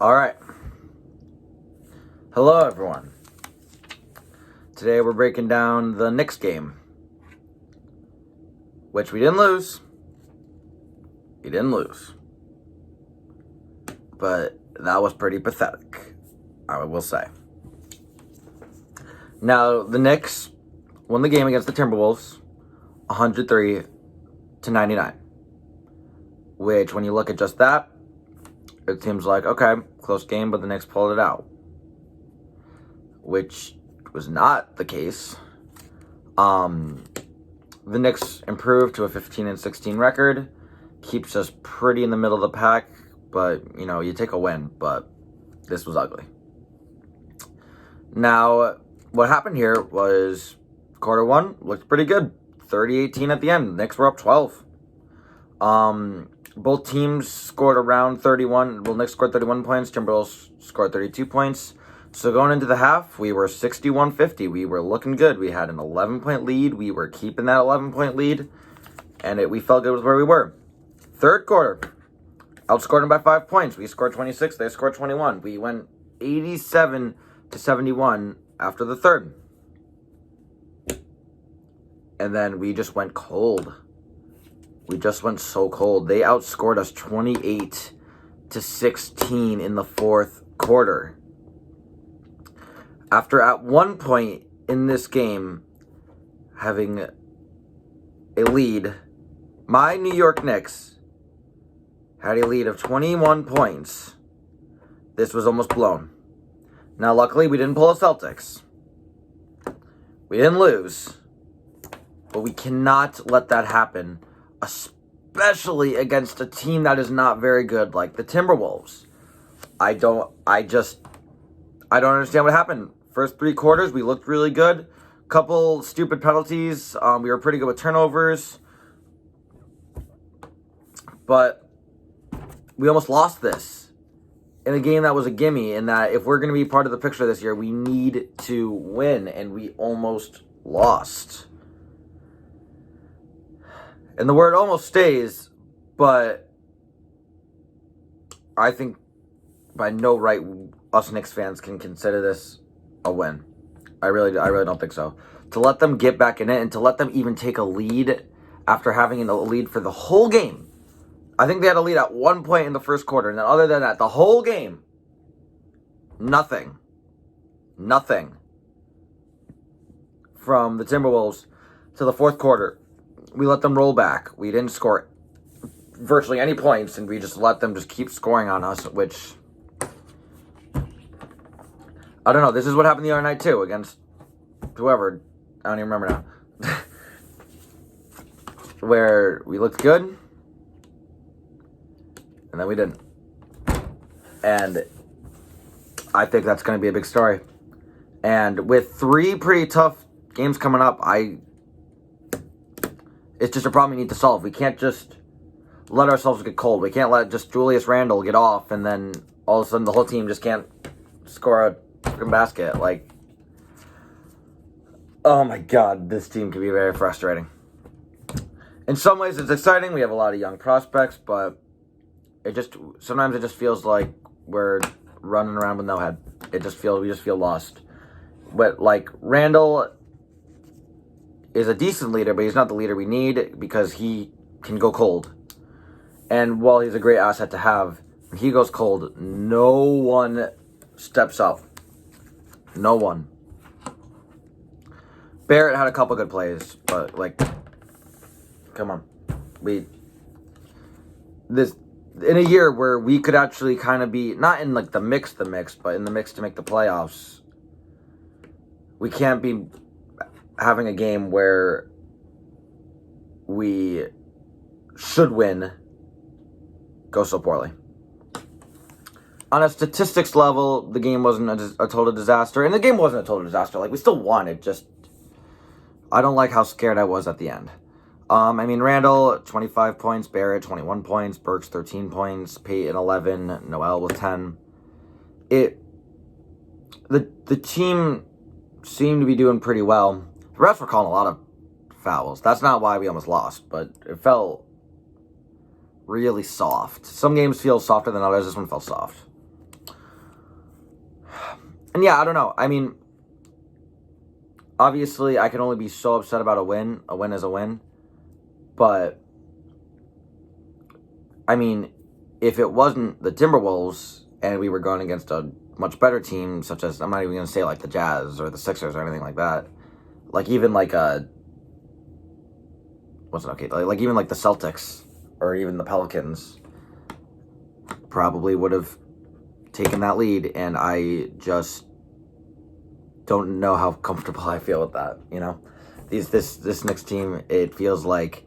All right. Hello, everyone. Today we're breaking down the Knicks game, which we didn't lose. We didn't lose. But that was pretty pathetic, I will say. Now, the Knicks won the game against the Timberwolves 103-99, which, when you look at just that, it seems like, okay, close game, but the Knicks pulled it out, which was not the case. The Knicks improved to a 15-16 record, keeps us pretty in the middle of the pack, but, you take a win, but this was ugly. Now, what happened here was quarter one looked pretty good. 30-18 at the end. Knicks were up 12. Both teams scored around 31. Well, Knicks scored 31 points. Timberwolves scored 32 points. So going into the half, we were 61-50. We were looking good. We had an 11-point lead. We were keeping that 11-point lead. And we felt good with where we were. Third quarter, outscored them by 5 points. We scored 26. They scored 21. We went 87-71 after the third. And then we just went cold. We just went so cold. They outscored us 28-16 in the fourth quarter. After at one point in this game having a lead, my New York Knicks had a lead of 21 points. This was almost blown. Now, luckily, we didn't pull a Celtics. We didn't lose. But we cannot let that happen, especially against a team that is not very good, like the Timberwolves. I don't understand what happened. First three quarters, we looked really good. Couple stupid penalties. We were pretty good with turnovers. But we almost lost this in a game that was a gimme, in that if we're going to be part of the picture this year, we need to win, and we almost lost. And the word almost stays, but I think by no right us Knicks fans can consider this a win. I really don't think so. To let them get back in it and to let them even take a lead after having a lead for the whole game. I think they had a lead at one point in the first quarter, and then other than that, the whole game, nothing from the Timberwolves to the fourth quarter. We let them roll back. We didn't score virtually any points, and we just let them just keep scoring on us, which, I don't know. This is what happened the other night, too, against whoever. I don't even remember now. Where we looked good, and then we didn't. And I think that's going to be a big story. And with three pretty tough games coming up, it's just a problem we need to solve. We can't just let ourselves get cold. We can't let just Julius Randle get off and then all of a sudden the whole team just can't score a freaking basket. Like, oh my God, this team can be very frustrating. In some ways, it's exciting. We have a lot of young prospects, but sometimes it just feels like we're running around with no head. We just feel lost. But like Randle is a decent leader, but he's not the leader we need because he can go cold. And while he's a great asset to have, when he goes cold, no one steps up. No one. Barrett had a couple good plays, but come on. In a year where we could actually kind of be, not in the mix, but in the mix to make the playoffs, we can't be having a game where we should win go so poorly. On a statistics level, the game wasn't a total disaster. And the game wasn't a total disaster. We still won. I don't like how scared I was at the end. Randall, 25 points. Barrett, 21 points. Burks, 13 points. Peyton, 11. Noel with 10. The team seemed to be doing pretty well. The refs were calling a lot of fouls. That's not why we almost lost, but it felt really soft. Some games feel softer than others. This one felt soft. And yeah, I don't know. I mean, obviously, I can only be so upset about a win. A win is a win. But, I mean, if it wasn't the Timberwolves and we were going against a much better team, such as, I'm not even going to say like the Jazz or the Sixers or anything like that. Like even like what's it okay? Like even like the Celtics or even the Pelicans probably would have taken that lead, and I just don't know how comfortable I feel with that. You know, this Knicks team, it feels like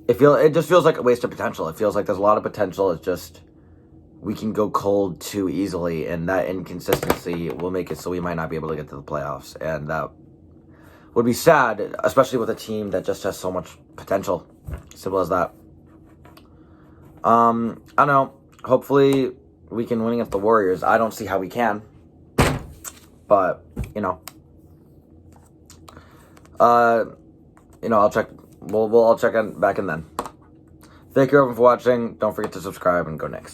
it just feels like a waste of potential. It feels like there's a lot of potential. It's just we can go cold too easily, and that inconsistency will make it so we might not be able to get to the playoffs, and that would be sad, especially with a team that just has so much potential. Simple as that. I don't know. Hopefully, we can win against the Warriors. I don't see how we can, but I'll check. I'll check back in then. Thank you everyone for watching. Don't forget to subscribe and go Knicks.